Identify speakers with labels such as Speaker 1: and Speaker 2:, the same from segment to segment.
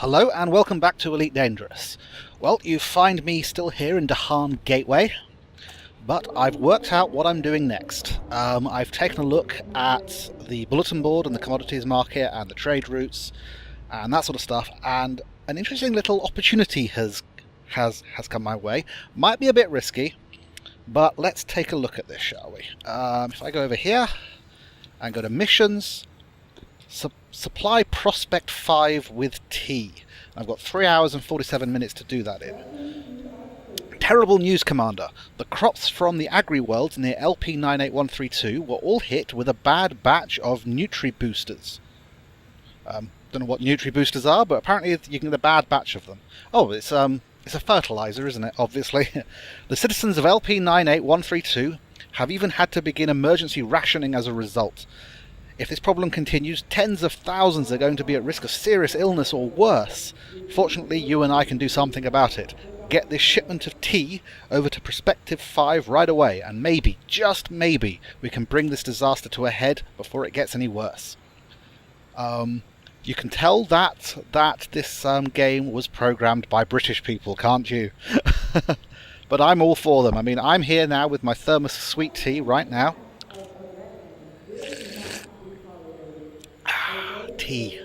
Speaker 1: Hello and welcome back to Elite Dangerous. Well, you find me still here in Dahan Gateway, but I've worked out what I'm doing next. I've taken a look at the bulletin board and the commodities market and the trade routes and that sort of stuff, and an interesting little opportunity has come my way. Might be a bit risky, but let's take a look at this, shall we? If I go over here and go to missions, supply prospect 5 with T. I've got 3 hours and 47 minutes to do that in. Terrible news, Commander. The crops from the agri world near LP 98132 were all hit with a bad batch of Nutri boosters. Don't know what Nutri boosters are, but apparently you can get a bad batch of them. Oh, it's a fertilizer, isn't it? Obviously. The citizens of LP 98132 have even had to begin emergency rationing as a result. If this problem continues, tens of thousands are going to be at risk of serious illness or worse. Fortunately, you and I can do something about it. Get this shipment of tea over to Perspective 5 right away, and maybe, just maybe, we can bring this disaster to a head before it gets any worse. You can tell that this game was programmed by British people, can't you? But I'm all for them. I mean, I'm here now with my thermos of sweet tea right now. Tea.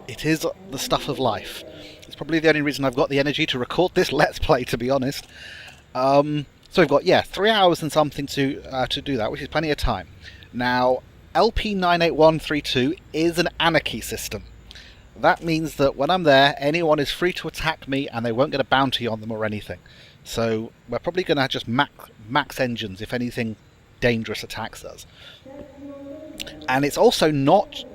Speaker 1: It is the stuff of life. It's probably the only reason I've got the energy to record this Let's Play, to be honest. So we've got, 3 hours and something to do that, which is plenty of time. Now, LP 98132 is an anarchy system. That means that when I'm there, anyone is free to attack me and they won't get a bounty on them or anything. So we're probably going to just max engines if anything dangerous attacks us. And it's also not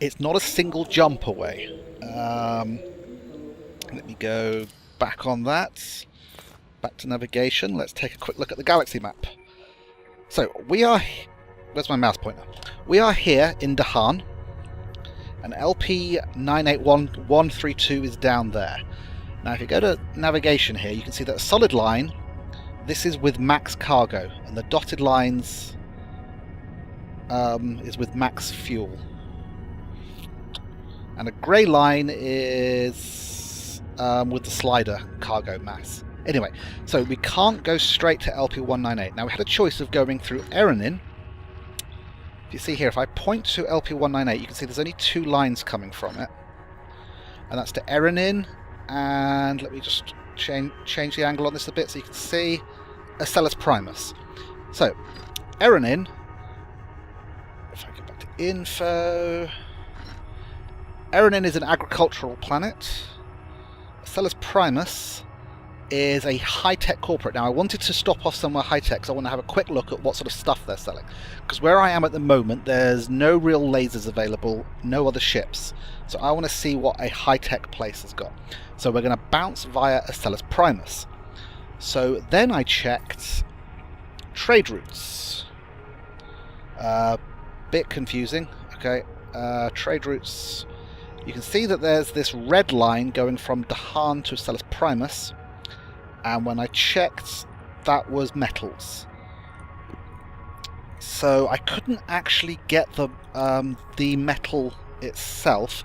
Speaker 1: a single jump away. Let me go back on that. Back to navigation. Let's take a quick look at the galaxy map. So we are... Where's my mouse pointer? We are here in Dahan, and LP 98132 is down there. Now if you go to navigation here, you can see that a solid line, this is with max cargo, and the dotted lines is with max fuel. And a grey line is with the slider cargo mass. Anyway, so we can't go straight to LP198. Now we had a choice of going through Ayaron. If you see here, if I point to LP198, you can see there's only 2 lines coming from it. And that's to Ayaron, and let me just change the angle on this a bit so you can see Asellus Primus. So, Ayaron, if I go back to info... Ayaron is an agricultural planet. Asellus Primus is a high-tech corporate. Now, I wanted to stop off somewhere high-tech because I want to have a quick look at what sort of stuff they're selling. Because where I am at the moment, there's no real lasers available, no other ships. So I want to see what a high-tech place has got. So we're going to bounce via Asellus Primus. So then I checked trade routes. Bit confusing. Okay, trade routes... You can see that there's this red line going from Dahan to Asellus Primus, and when I checked, that was metals. So I couldn't actually get the metal itself,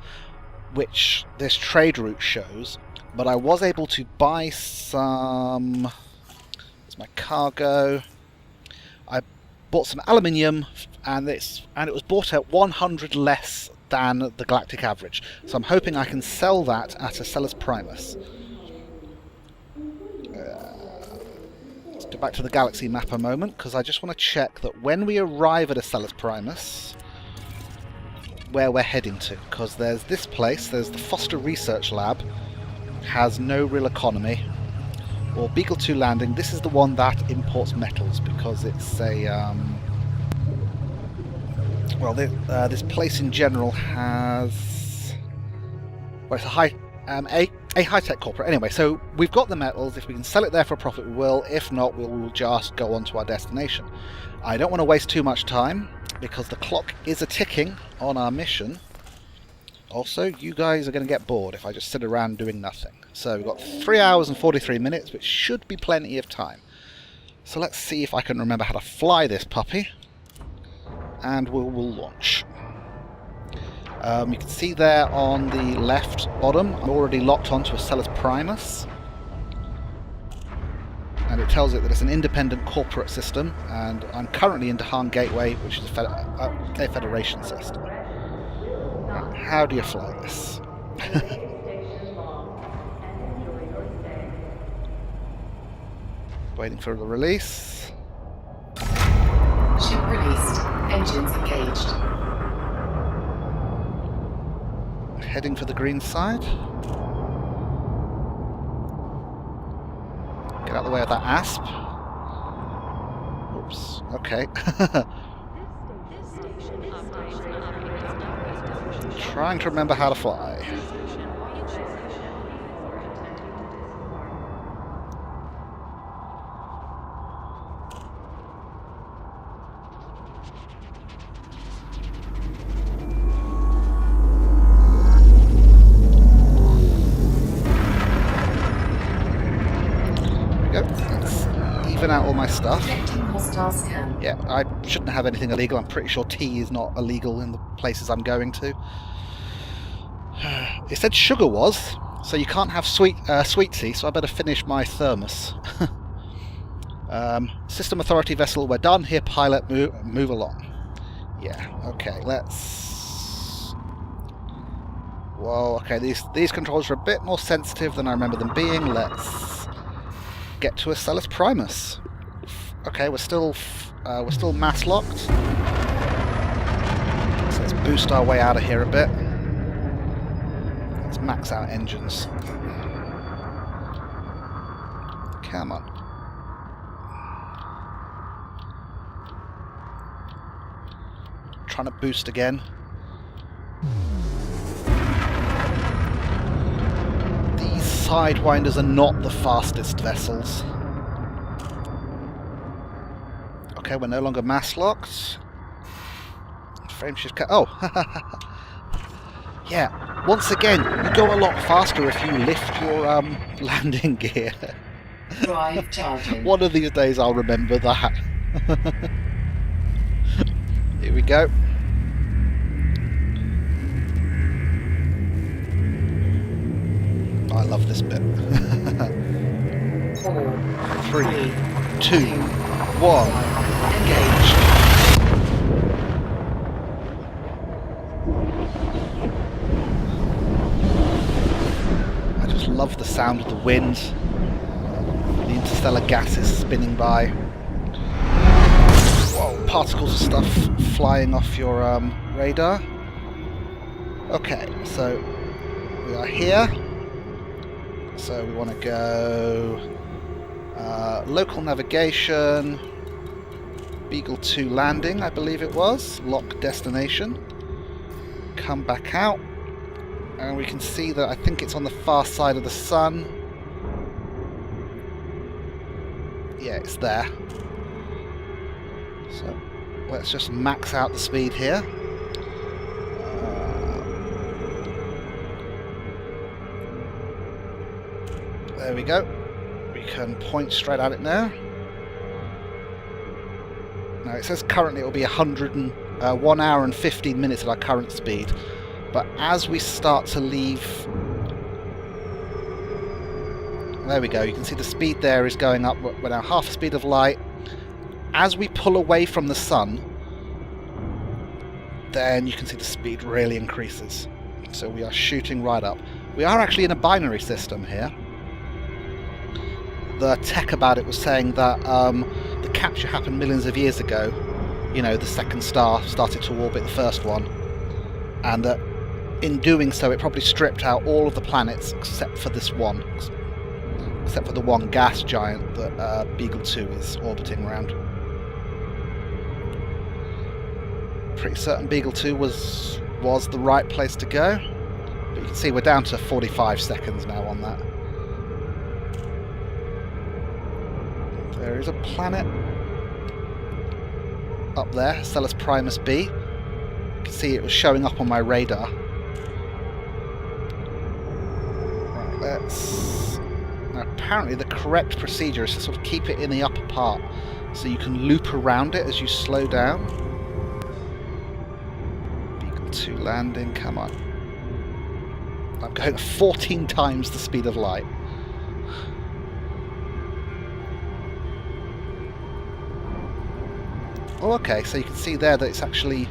Speaker 1: which this trade route shows, but I was able to buy some... There's my cargo. I bought some aluminium, and it was bought at 100 less than the galactic average. So I'm hoping I can sell that at Asellus Primus. Let's go back to the galaxy map a moment, because I just want to check that when we arrive at Asellus Primus, where we're heading to. Because there's this place, there's the Foster Research Lab, has no real economy. Or Beagle 2 Landing, this is the one that imports metals, because it's a... Well, this place in general has... Well, it's a high-tech corporate. Anyway, so we've got the metals. If we can sell it there for a profit, we will. If not, we'll just go on to our destination. I don't want to waste too much time, because the clock is a-ticking on our mission. Also, you guys are going to get bored if I just sit around doing nothing. So we've got 3 hours and 43 minutes, which should be plenty of time. So let's see if I can remember how to fly this puppy. And we'll launch. You can see there on the left bottom, I'm already locked onto Acellus Primus. And it tells it that it's an independent corporate system, and I'm currently in Dahan Gateway, which is a Federation system. Now, how do you fly this? Waiting for the release.
Speaker 2: Ship released. Engines engaged.
Speaker 1: Heading for the green side. Get out of the way of that asp. Oops. Okay. Trying to remember how to fly. Even out all my stuff. Yeah, I shouldn't have anything illegal. I'm pretty sure tea is not illegal in the places I'm going to. It said sugar was, so you can't have sweet tea, so I better finish my thermos. System authority vessel, we're done here, pilot, move along. Yeah, okay, let's... Whoa, okay, these controls are a bit more sensitive than I remember them being. Let's get to Acellus Primus. Okay, we're still mass locked. So let's boost our way out of here a bit. Let's max out engines. Come on. Trying to boost again. These Sidewinders are not the fastest vessels. Okay, we're no longer mass locked. Frame shift oh! Yeah, once again, you go a lot faster if you lift your landing gear.
Speaker 2: Drive charging.
Speaker 1: One of these days I'll remember that. Here we go. I love this bit.
Speaker 2: 4,
Speaker 1: 3, 2, 1, engage. I just love the sound of the wind, the interstellar gases spinning by. Whoa, particles of stuff flying off your radar. Okay, so we are here. So we want to go local navigation, Beagle 2 landing, I believe it was, lock destination, come back out, and we can see that I think it's on the far side of the sun. Yeah, it's there. So let's just max out the speed here. There we go. We can point straight at it now. Now it says currently it will be 1 hour and 15 minutes at our current speed. But as we start to leave... There we go. You can see the speed there is going up. We're now half the speed of light. As we pull away from the sun, then you can see the speed really increases. So we are shooting right up. We are actually in a binary system here. The tech about it was saying that the capture happened millions of years ago. You know, the second star started to orbit the first one, and that in doing so it probably stripped out all of the planets except for this one, except for the one gas giant that Beagle 2 is orbiting around. Pretty certain Beagle 2 was the right place to go, but you can see we're down to 45 seconds now on that. There is a planet up there, Acellus Primus B. You can see it was showing up on my radar. Right, let's... Now, apparently the correct procedure is to sort of keep it in the upper part, so you can loop around it as you slow down. Beagle Beta2 landing, come on. I'm going 14 times the speed of light. Oh, okay, so you can see there that it's actually...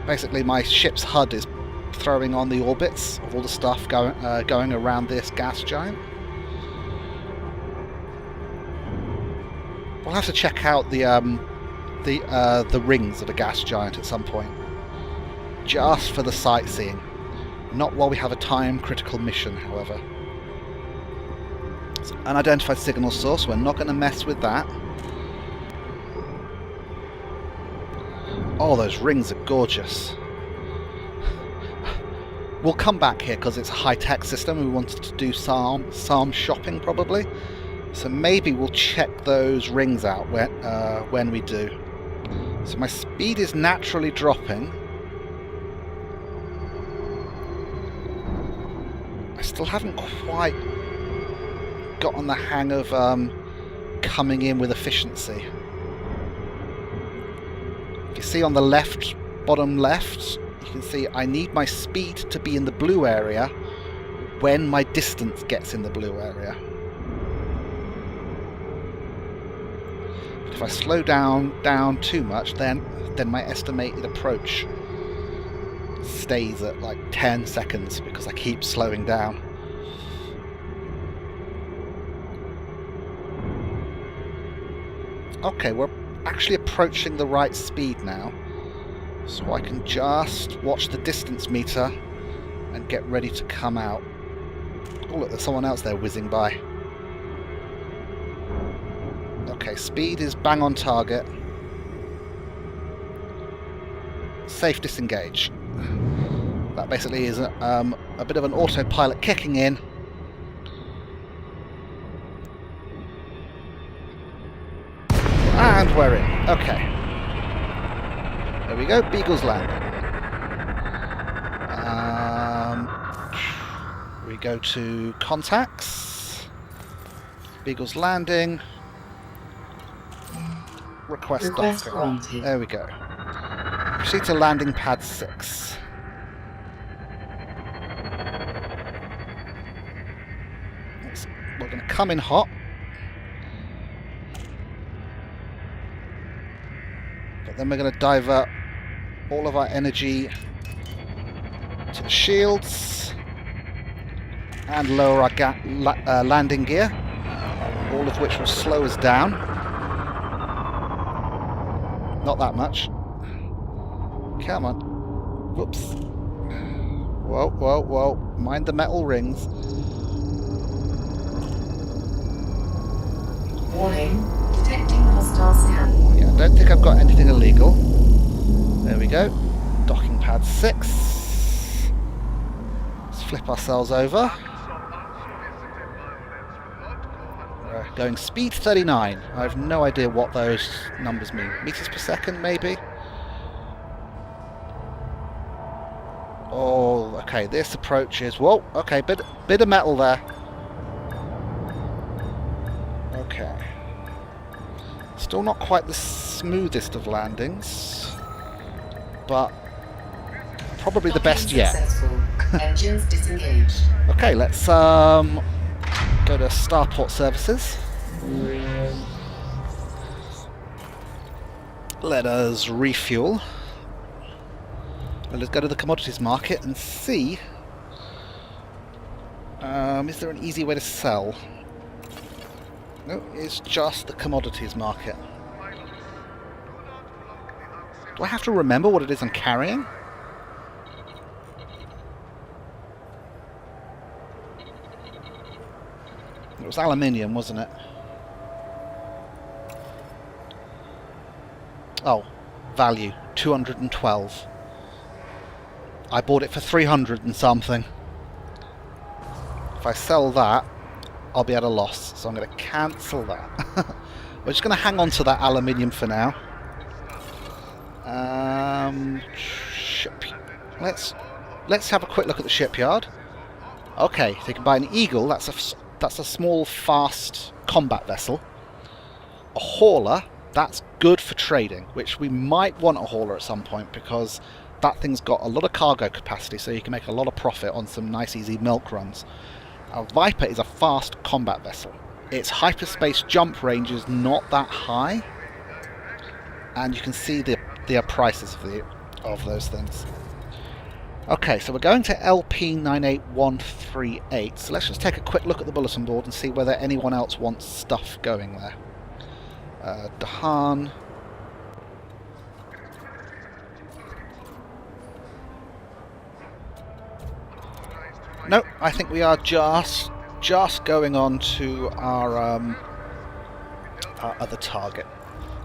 Speaker 1: Basically, my ship's HUD is throwing on the orbits of all the stuff going around this gas giant. We'll have to check out the rings of the gas giant at some point, just for the sightseeing. Not while we have a time-critical mission, however. It's an unidentified signal source. We're not going to mess with that. Oh, those rings are gorgeous. We'll come back here because it's a high-tech system. We wanted to do some shopping, probably. So maybe we'll check those rings out when we do. So my speed is naturally dropping. I still haven't quite gotten the hang of coming in with efficiency. You see on the left, bottom left, you can see I need my speed to be in the blue area when my distance gets in the blue area. If I slow down too much, then my estimated approach stays at like 10 seconds because I keep slowing down. Okay, we're actually approaching the right speed now, so I can just watch the distance meter and get ready to come out. Oh look, there's someone else there whizzing by. Okay, speed is bang on target. Safe disengage. That basically is a bit of an autopilot kicking in. And we're in. Okay. There we go. Beagle's landing. We go to contacts. Beagle's landing. Request docking. There we go. Proceed to landing pad 6. We're going to come in hot. But then we're going to divert all of our energy to the shields and lower our landing gear, all of which will slow us down. Not that much. Come on. Whoops. Whoa, whoa, whoa. Mind the metal rings.
Speaker 2: Warning. Detecting hostile scan.
Speaker 1: Yeah, I don't think I've got anything illegal. There we go. Docking pad 6. Let's flip ourselves over. We're going speed 39. I have no idea what those numbers mean. Meters per second, maybe? Oh, okay, this approach is... Whoa, okay, bit of metal there. Okay. Still not quite the smoothest of landings, but probably the best yet.
Speaker 2: Engines disengaged.
Speaker 1: Okay, let's go to Starport Services. Let us refuel. Let's go to the commodities market and see. Is there an easy way to sell? No, it's just the commodities market. Do I have to remember what it is I'm carrying? It was aluminium, wasn't it? Oh, value 212. I bought it for 300 and something. If I sell that, I'll be at a loss, so I'm going to cancel that. We're just going to hang on to that aluminium for now. Let's have a quick look at the shipyard. Okay, so you can buy an Eagle. That's a small, fast combat vessel. A hauler, That's good for trading, which we might want a hauler at some point, because that thing's got a lot of cargo capacity, so you can make a lot of profit on some nice easy milk runs. A Viper is a fast combat vessel. Its hyperspace jump range is not that high, and you can see the prices of those things. Okay, so we're going to LP98138, so let's just take a quick look at the bulletin board and see whether anyone else wants stuff going there. Dahan. No, I think we are just going on to our other target.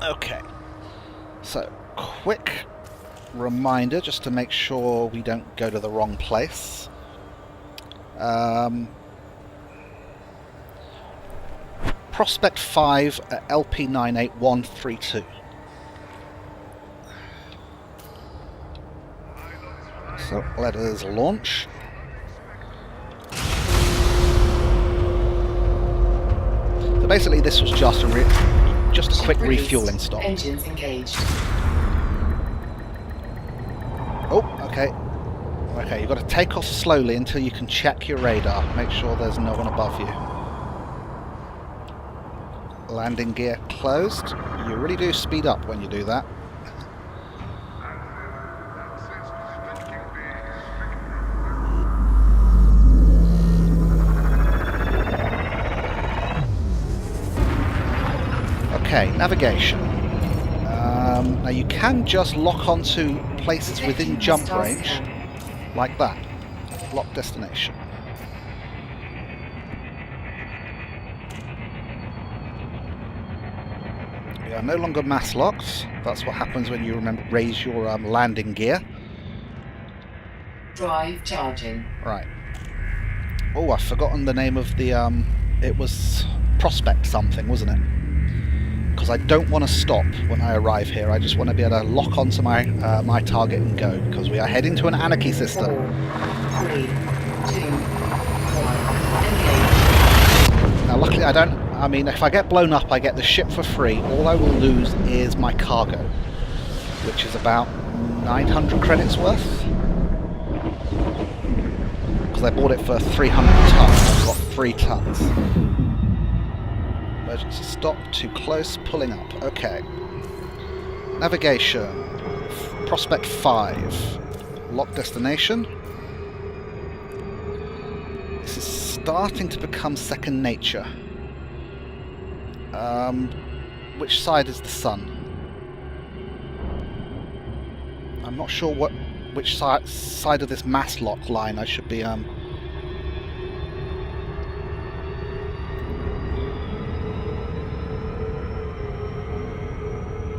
Speaker 1: Okay, so quick reminder just to make sure we don't go to the wrong place. Prospect 5 at LP98132. So let us launch. So basically this was just a quick refueling stop.
Speaker 2: Engines engaged.
Speaker 1: Oh, okay. Okay, you've got to take off slowly until you can check your radar. Make sure there's no one above you. Landing gear closed. You really do speed up when you do that. Okay, navigation. Now you can just lock onto places within jump range, like that. Lock destination. We are no longer mass locked. That's what happens when you raise your landing gear.
Speaker 2: Drive charging.
Speaker 1: Right. Oh, I've forgotten the name of the it was Prospect something, wasn't it? Because I don't want to stop when I arrive here. I just want to be able to lock onto my my target and go, because we are heading to an anarchy system.
Speaker 2: 4, 3, 2, 1, engage.
Speaker 1: Now luckily I mean, if I get blown up I get the ship for free. All I will lose is my cargo, which is about 900 credits worth. Because I bought it for 300 tons, I've got 3 tons. Emergency stop, too close, pulling up. Okay. Navigation. Prospect 5. Lock destination. This is starting to become second nature. Which side is the sun? I'm not sure which side of this mass lock line I should be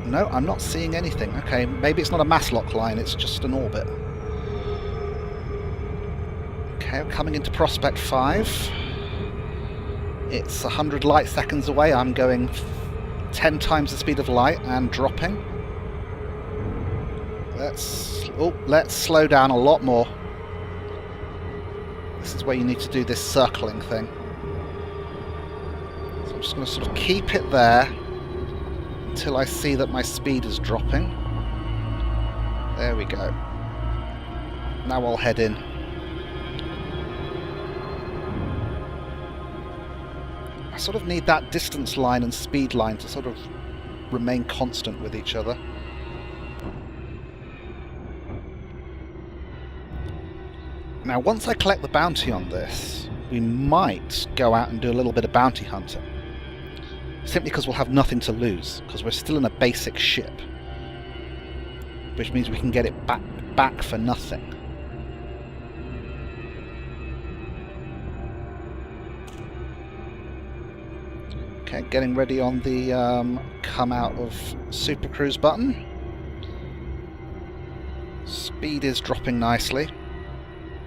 Speaker 1: No, I'm not seeing anything. Okay, maybe it's not a mass lock line, it's just an orbit. Okay, I'm coming into Prospect 5. It's 100 light seconds away. I'm going 10 times the speed of light and dropping. Let's slow down a lot more. This is where you need to do this circling thing. So I'm just going to sort of keep it there until I see that my speed is dropping. There we go. Now I'll head in. I sort of need that distance line and speed line to sort of remain constant with each other. Now once I collect the bounty on this, we might go out and do a little bit of bounty hunting. Simply because we'll have nothing to lose, because we're still in a basic ship. Which means we can get it back for nothing. Okay, getting ready on the come out of Super Cruise button. Speed is dropping nicely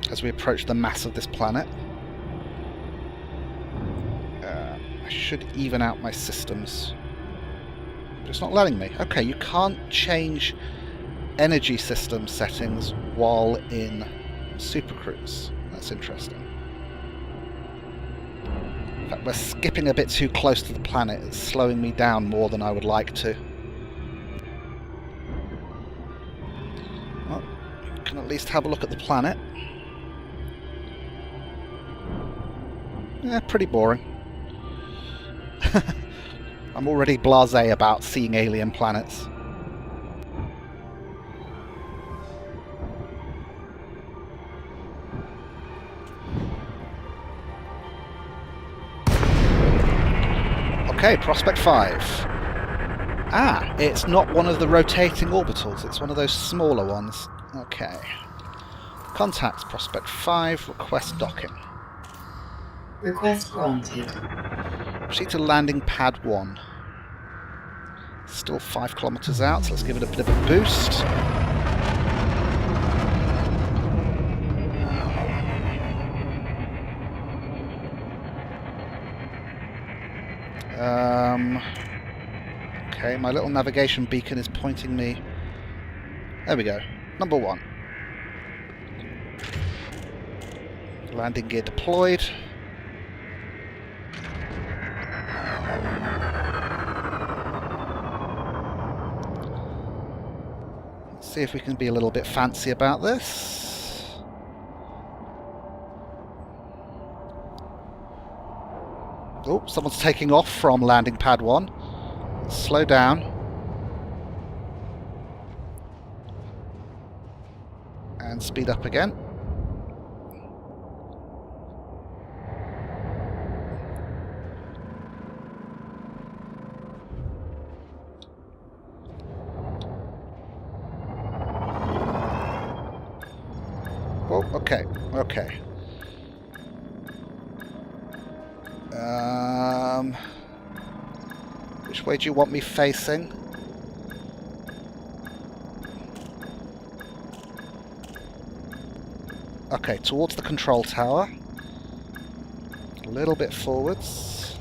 Speaker 1: as we approach the mass of this planet. I should even out my systems, but it's not letting me. Okay, you can't change energy system settings while in Super Cruise. That's interesting. In fact, we're skipping a bit too close to the planet. It's slowing me down more than I would like to. can at least have a look at the planet. Yeah, pretty boring. I'm already blasé about seeing alien planets. Okay, Prospect 5. Ah, it's not one of the rotating orbitals, it's one of those smaller ones. Okay. Contact Prospect 5, request docking.
Speaker 2: Request granted.
Speaker 1: Proceed to landing pad 1. Still 5 kilometers out, so let's give it a bit of a boost. Okay, my little navigation beacon is pointing me. There we go. Number 1. Landing gear deployed. Let's see if we can be a little bit fancy about this. Oh, someone's taking off from landing pad 1. Slow down. And speed up again. Oh, okay, okay. Which way do you want me facing? Okay, towards the control tower. A little bit forwards.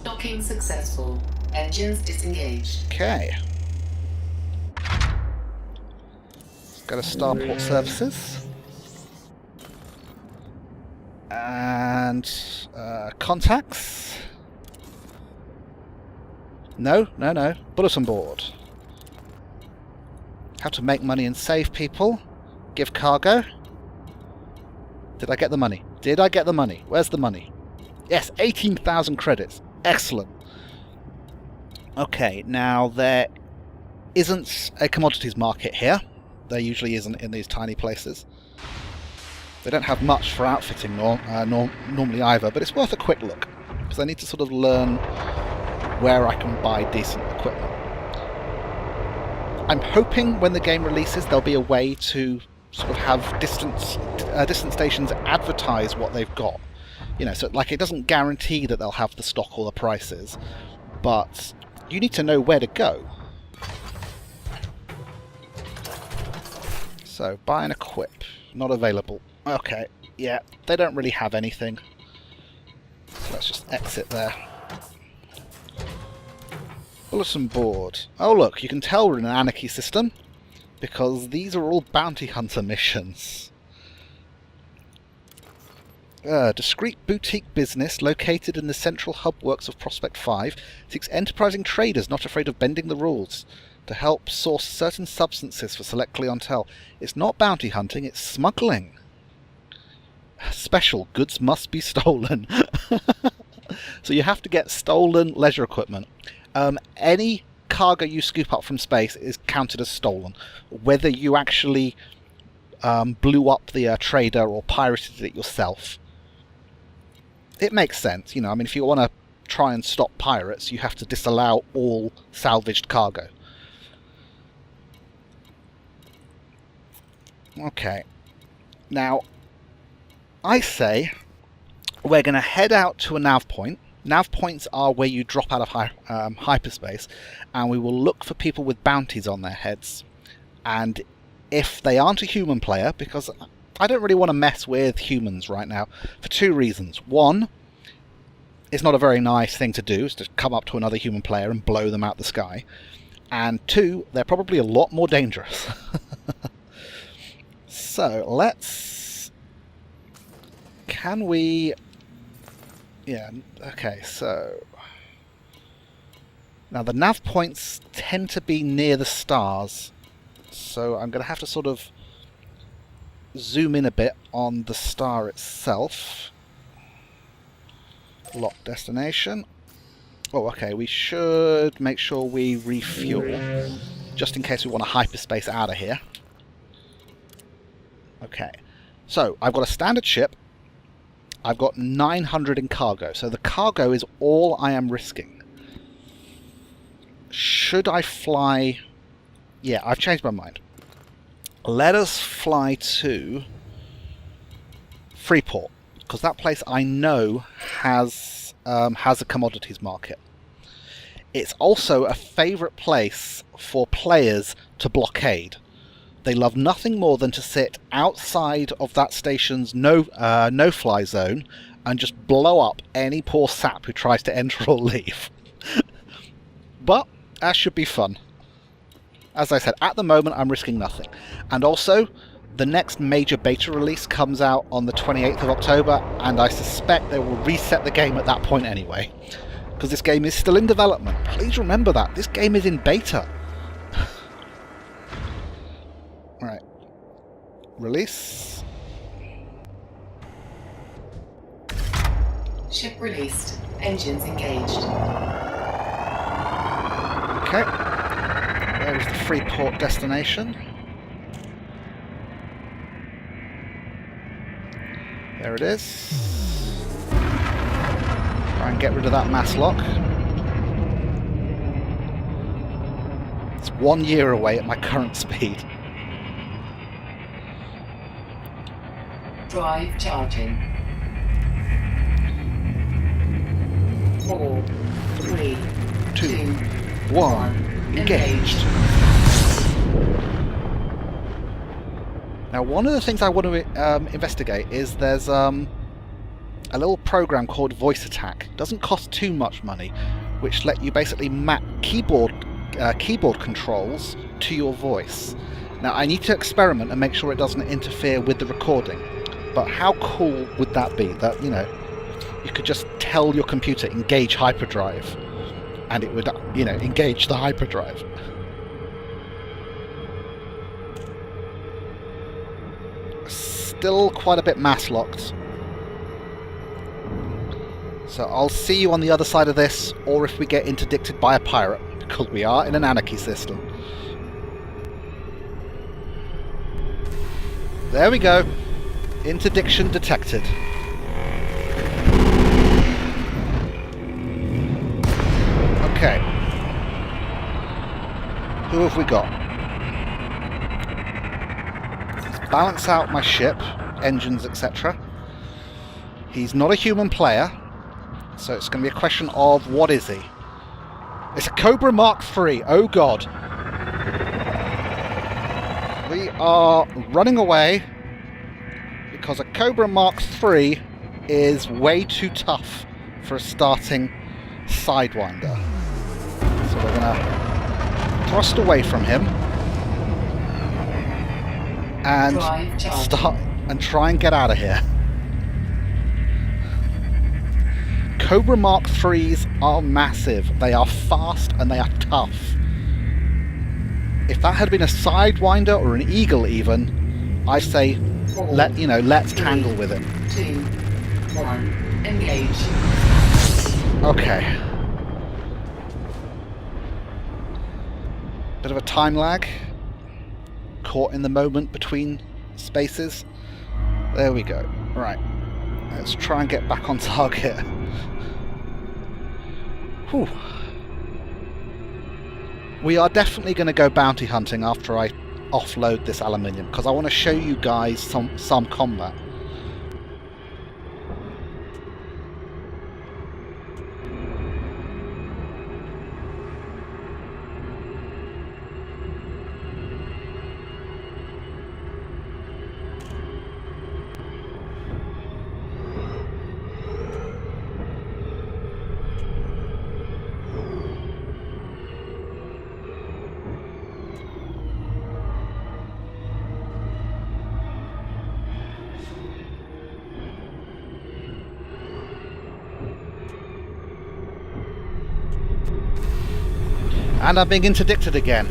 Speaker 2: Docking successful. Engines disengaged.
Speaker 1: Okay. Go to starport services. And contacts. No. Bulletin board. How to make money and save people. Give cargo. Did I get the money? Did I get the money? Where's the money? Yes, 18,000 credits. Excellent. Okay, now there isn't a commodities market here. There usually isn't in these tiny places. They don't have much for outfitting normally either, but it's worth a quick look, because I need to sort of learn where I can buy decent equipment. I'm hoping when the game releases there'll be a way to sort of have distant stations advertise what they've got. You know, so like it doesn't guarantee that they'll have the stock or the prices, but you need to know where to go. So, buy and equip. Not available. Okay, yeah, they don't really have anything. So let's just exit there. Bulletin board. Oh look, you can tell we're in an anarchy system, because these are all bounty hunter missions. Discreet boutique business located in the central hub works of Prospect 5 seeks enterprising traders not afraid of bending the rules to help source certain substances for select clientele. It's not bounty hunting, it's smuggling. Special goods must be stolen. So you have to get stolen leisure equipment. Any cargo you scoop up from space is counted as stolen, whether you actually blew up the trader or pirated it yourself. It makes sense, you know. I mean, if you want to try and stop pirates, you have to disallow all salvaged cargo. Okay. Now, I say we're going to head out to a nav point. Nav points are where you drop out of hyperspace, and we will look for people with bounties on their heads. And if they aren't a human player, because I don't really want to mess with humans right now, for two reasons. One, it's not a very nice thing to do, is to come up to another human player and blow them out the sky. And two, they're probably a lot more dangerous. So, let's... Can we... Yeah, okay, so... Now the nav points tend to be near the stars, so I'm going to have to sort of zoom in a bit on the star itself. Lock destination. Oh, okay, we should make sure we refuel, just in case we want to hyperspace out of here. Okay, so I've got a standard ship. I've got 900 in cargo, so the cargo is all I am risking. Should I fly... Yeah, I've changed my mind. Let us fly to Freeport, because that place I know has a commodities market. It's also a favourite place for players to blockade. They love nothing more than to sit outside of that station's no-fly zone and just blow up any poor sap who tries to enter or leave. But that should be fun. As I said, at the moment I'm risking nothing. And also, the next major beta release comes out on the 28th of October, and I suspect they will reset the game at that point anyway. Because this game is still in development. Please remember that. This game is in beta. Right. Release.
Speaker 2: Ship released. Engines engaged.
Speaker 1: Okay. Where is the Freeport destination? There it is. Try and get rid of that mass lock. It's 1 year away at my current speed.
Speaker 2: Drive charging. 4, 3, 2,
Speaker 1: 1. Engaged. Now, one of the things I want to investigate is there's a little program called Voice Attack. It doesn't cost too much money, which let you basically map keyboard controls to your voice. Now, I need to experiment and make sure it doesn't interfere with the recording. But how cool would that be? That, you know, you could just tell your computer engage hyperdrive, and it would, you know, engage the hyperdrive. Still quite a bit mass locked. So I'll see you on the other side of this, or if we get interdicted by a pirate, because we are in an anarchy system. There we go. Interdiction detected. Okay. Who have we got? Let's balance out my ship, engines, etc. He's not a human player, so it's going to be a question of what is he? It's a Cobra Mark III. Oh god. We are running away because a Cobra Mark III is way too tough for a starting Sidewinder. So we're going to thrust away from him and start and try and get out of here. Cobra Mark IIIs are massive. They are fast and they are tough. If that had been a Sidewinder or an Eagle even, I say let's tangle with him.
Speaker 2: 2, 1, engage.
Speaker 1: Okay. Bit of a time lag. Caught in the moment between spaces. There we go. Right. Let's try and get back on target. Whew. We are definitely going to go bounty hunting after I offload this aluminium, because I want to show you guys some combat. And I'm being interdicted again.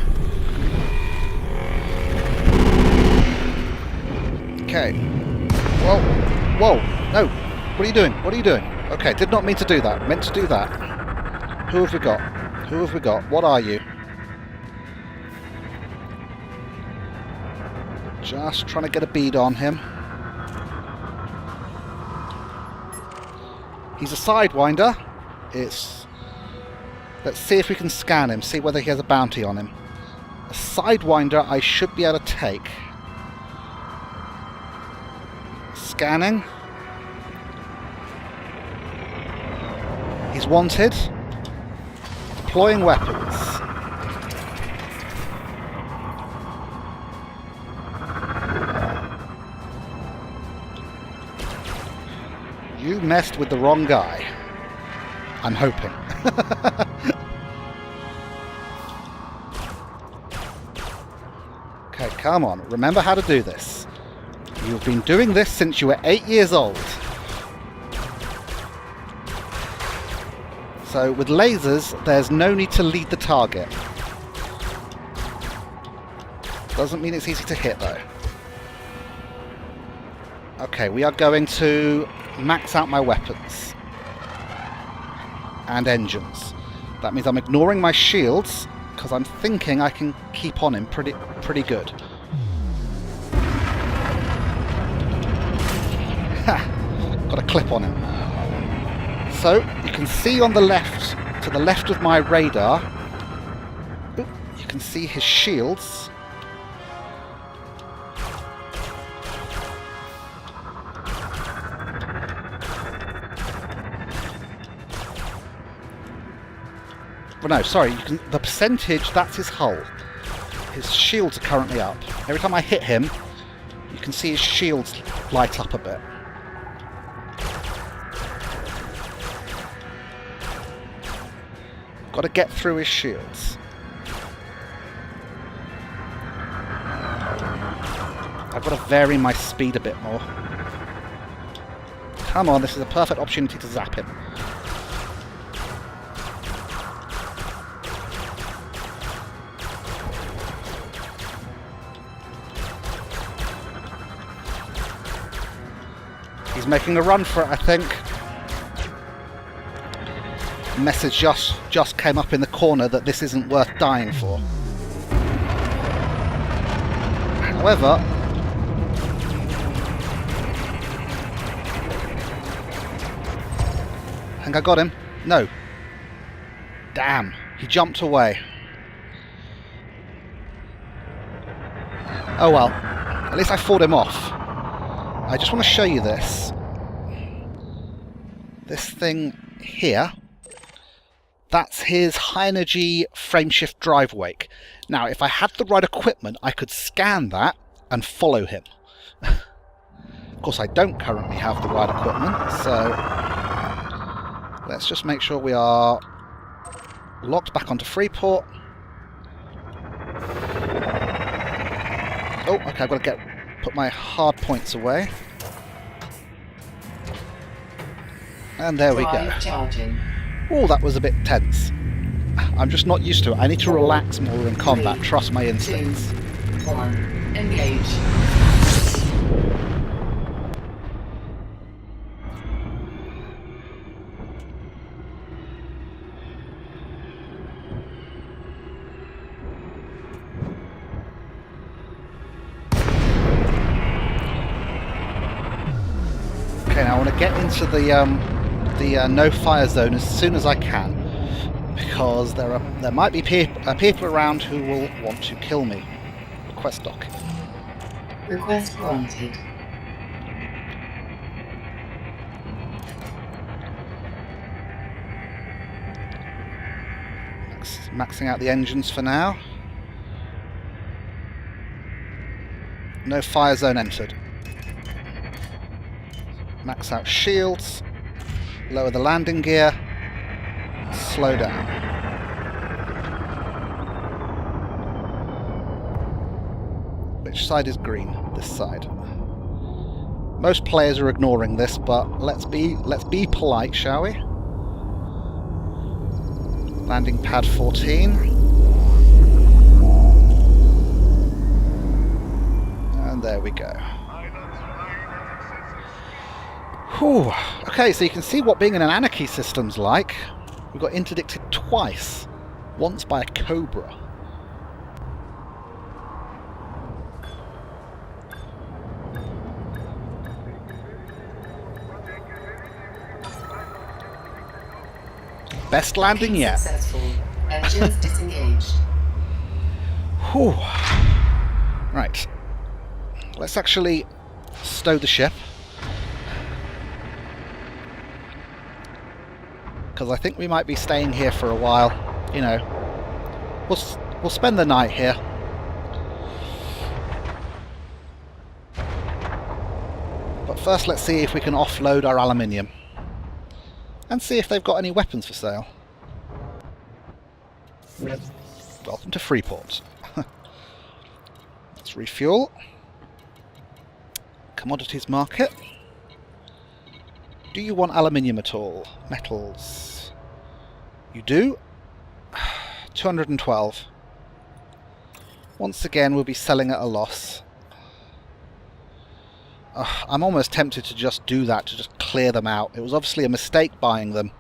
Speaker 1: Okay. Whoa. Whoa. No. What are you doing? What are you doing? Okay, did not mean to do that. Meant to do that. Who have we got? Who have we got? What are you? Just trying to get a bead on him. He's a sidewinder. Let's see if we can scan him, see whether he has a bounty on him. A sidewinder I should be able to take. Scanning. He's wanted. Deploying weapons. You messed with the wrong guy. I'm hoping. Okay, come on. Remember how to do this. You've been doing this since you were 8 years old. So with lasers, there's no need to lead the target. Doesn't mean it's easy to hit though. Okay, we are going to max out my weapons and engines. That means I'm ignoring my shields because I'm thinking I can keep on him pretty good. Ha! Got a clip on him. So you can see on the left, to the left of my radar, you can see his shields. Well, no, sorry, you can, the percentage, that's his hull. His shields are currently up. Every time I hit him, you can see his shields light up a bit. Got to get through his shields. I've got to vary my speed a bit more. Come on, this is a perfect opportunity to zap him. He's making a run for it, I think. A message just came up in the corner that this isn't worth dying for. However, I think I got him. No. Damn, he jumped away. Oh well, at least I fought him off. I just want to show you this. This thing here, that's his high energy frameshift drive wake. Now, if I had the right equipment, I could scan that and follow him. Of course, I don't currently have the right equipment, so let's just make sure we are locked back onto Freeport. Oh, okay, I've got to put my hard points away. And there we go. Oh, that was a bit tense. I'm just not used to it. I need to relax more in combat, trust my instincts.
Speaker 2: 2, 1, engage.
Speaker 1: Okay, now I want to get into the no-fire zone as soon as I can, because there might be people around who will want to kill me. Request doc.
Speaker 2: Request granted.
Speaker 1: Maxing out the engines for now. No fire zone entered. Max out shields. Lower the landing gear. Slow down. Which side is green? This side. Most players are ignoring this, but let's be polite, shall we? Landing pad 14. And there we go. Whew. Okay, so you can see what being in an anarchy system's like. We got interdicted twice. Once by a cobra. Best landing yet.
Speaker 2: Successful. Engines disengaged.
Speaker 1: Whew. Right. Let's actually stow the ship. Because I think we might be staying here for a while. You know, we'll spend the night here. But first let's see if we can offload our aluminium. And see if they've got any weapons for sale. Welcome to Freeport. Let's refuel. Commodities market. Do you want aluminium at all? Metals. You do? 212. Once again, we'll be selling at a loss. I'm almost tempted to just do that, to just clear them out. It was obviously a mistake buying them.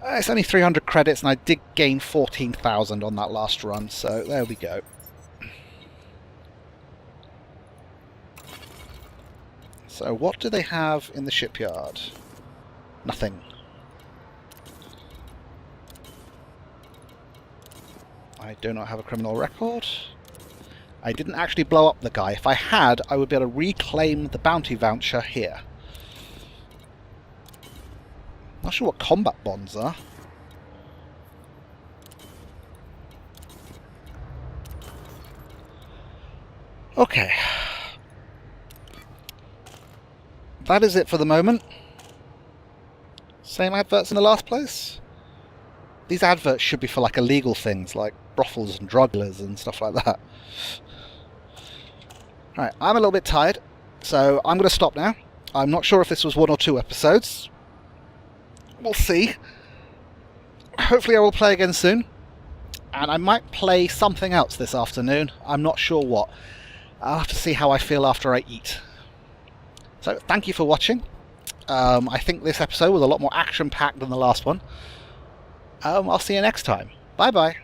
Speaker 1: It's only 300 credits, and I did gain 14,000 on that last run, so there we go. So what do they have in the shipyard? Nothing. I do not have a criminal record. I didn't actually blow up the guy. If I had, I would be able to reclaim the bounty voucher here. Not sure what combat bonds are. Okay. That is it for the moment. Same adverts in the last place. These adverts should be for like illegal things, like brothels and drug dealers and stuff like that. Right, I'm a little bit tired, so I'm going to stop now. I'm not sure if this was 1 or 2 episodes. We'll see. Hopefully I will play again soon. And I might play something else this afternoon. I'm not sure what. I'll have to see how I feel after I eat. So, thank you for watching. I think this episode was a lot more action-packed than the last one. I'll see you next time. Bye-bye.